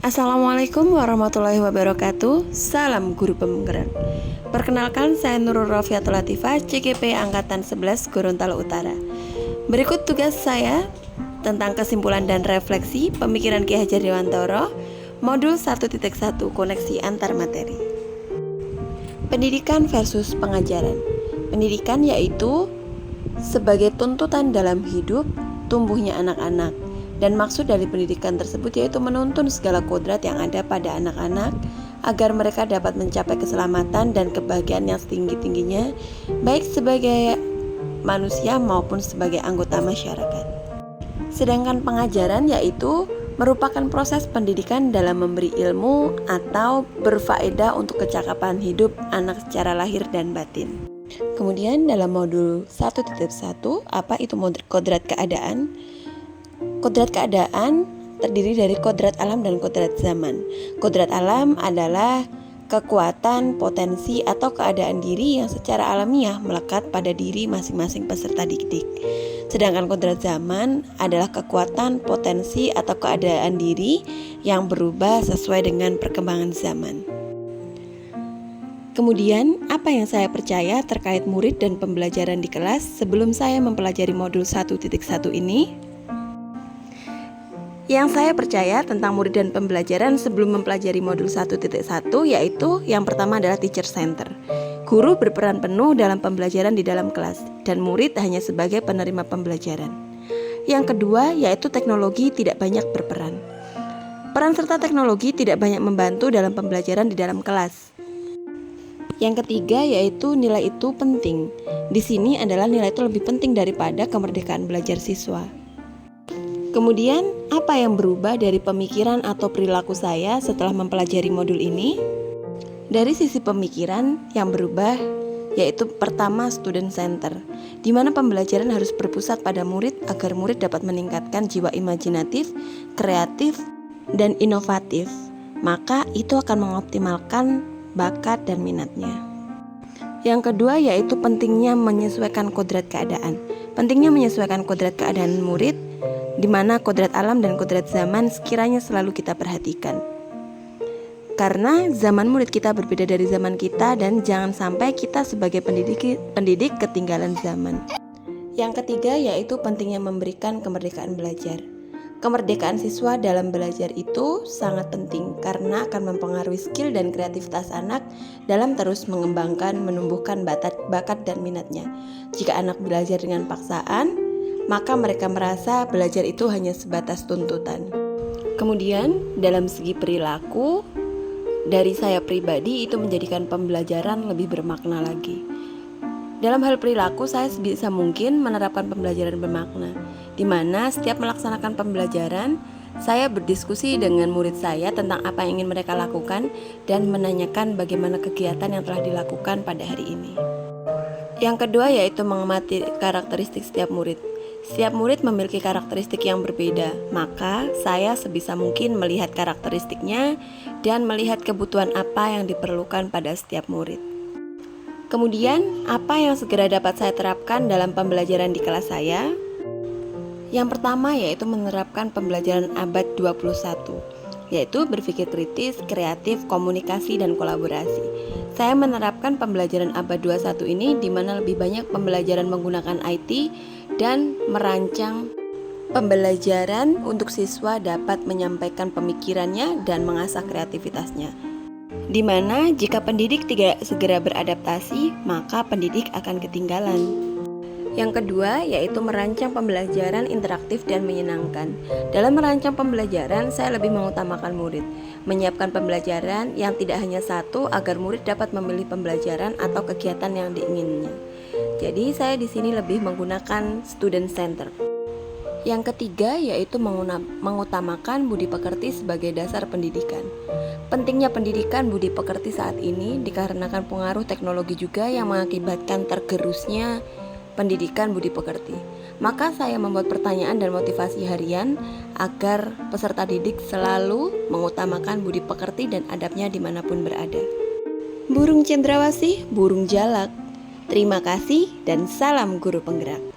Assalamualaikum warahmatullahi wabarakatuh. Salam guru penggerak. Perkenalkan, saya Nurul Rofiatul Latifah, CGP Angkatan 11 Gorontalo Utara. Berikut tugas saya tentang kesimpulan dan refleksi pemikiran Ki Hajar Dewantara, modul 1.1 koneksi antar materi. Pendidikan versus pengajaran. Pendidikan yaitu sebagai tuntutan dalam hidup tumbuhnya anak-anak. Dan maksud dari pendidikan tersebut yaitu menuntun segala kodrat yang ada pada anak-anak agar mereka dapat mencapai keselamatan dan kebahagiaan yang setinggi-tingginya, baik sebagai manusia maupun sebagai anggota masyarakat. Sedangkan pengajaran yaitu merupakan proses pendidikan dalam memberi ilmu atau berfaedah untuk kecakapan hidup anak secara lahir dan batin. Kemudian dalam modul 1.1, apa itu kodrat keadaan? Kodrat keadaan terdiri dari kodrat alam dan kodrat zaman. Kodrat alam adalah kekuatan, potensi, atau keadaan diri yang secara alamiah melekat pada diri masing-masing peserta didik. Sedangkan kodrat zaman adalah kekuatan, potensi, atau keadaan diri yang berubah sesuai dengan perkembangan zaman. Kemudian, apa yang saya percaya terkait murid dan pembelajaran di kelas sebelum saya mempelajari modul 1.1 ini? Yang saya percaya tentang murid dan pembelajaran sebelum mempelajari modul 1.1 yaitu yang pertama adalah teacher center. Guru berperan penuh dalam pembelajaran di dalam kelas dan murid hanya sebagai penerima pembelajaran. Yang kedua yaitu teknologi tidak banyak berperan. Peran serta teknologi tidak banyak membantu dalam pembelajaran di dalam kelas. Yang ketiga yaitu nilai itu penting. Di sini adalah nilai itu lebih penting daripada kemerdekaan belajar siswa. Kemudian, apa yang berubah dari pemikiran atau perilaku saya setelah mempelajari modul ini? Dari sisi pemikiran yang berubah, yaitu pertama student center, di mana pembelajaran harus berpusat pada murid agar murid dapat meningkatkan jiwa imajinatif, kreatif, dan inovatif. Maka itu akan mengoptimalkan bakat dan minatnya. Yang kedua yaitu pentingnya menyesuaikan kodrat keadaan. Pentingnya menyesuaikan kodrat keadaan murid, di mana kodrat alam dan kodrat zaman sekiranya selalu kita perhatikan. Karena zaman murid kita berbeda dari zaman kita dan jangan sampai kita sebagai pendidik ketinggalan zaman. Yang ketiga yaitu pentingnya memberikan kemerdekaan belajar. Kemerdekaan siswa dalam belajar itu sangat penting karena akan mempengaruhi skill dan kreativitas anak dalam terus mengembangkan, menumbuhkan bakat dan minatnya. Jika anak belajar dengan paksaan, maka mereka merasa belajar itu hanya sebatas tuntutan. Kemudian dalam segi perilaku, dari saya pribadi itu menjadikan pembelajaran lebih bermakna lagi. Dalam hal perilaku, saya sebisa mungkin menerapkan pembelajaran bermakna, di mana setiap melaksanakan pembelajaran, saya berdiskusi dengan murid saya tentang apa yang ingin mereka lakukan dan menanyakan bagaimana kegiatan yang telah dilakukan pada hari ini. Yang kedua yaitu mengamati karakteristik setiap murid. Setiap murid memiliki karakteristik yang berbeda, maka saya sebisa mungkin melihat karakteristiknya dan melihat kebutuhan apa yang diperlukan pada setiap murid. Kemudian, apa yang segera dapat saya terapkan dalam pembelajaran di kelas saya? Yang pertama yaitu menerapkan pembelajaran abad 21, yaitu berpikir kritis, kreatif, komunikasi, dan kolaborasi. Saya menerapkan pembelajaran abad 21 ini di mana lebih banyak pembelajaran menggunakan IT dan merancang pembelajaran untuk siswa dapat menyampaikan pemikirannya dan mengasah kreativitasnya. Di mana jika pendidik tidak segera beradaptasi, maka pendidik akan ketinggalan. Yang kedua yaitu merancang pembelajaran interaktif dan menyenangkan. Dalam merancang pembelajaran, saya lebih mengutamakan murid, menyiapkan pembelajaran yang tidak hanya satu agar murid dapat memilih pembelajaran atau kegiatan yang diinginnya. Jadi saya di sini lebih menggunakan student center. Yang ketiga yaitu mengutamakan budi pekerti sebagai dasar pendidikan. Pentingnya pendidikan budi pekerti saat ini dikarenakan pengaruh teknologi juga yang mengakibatkan tergerusnya pendidikan budi pekerti. Maka saya membuat pertanyaan dan motivasi harian agar peserta didik selalu mengutamakan budi pekerti dan adabnya dimanapun berada. Burung cendrawasih, burung jalak. Terima kasih dan salam guru penggerak.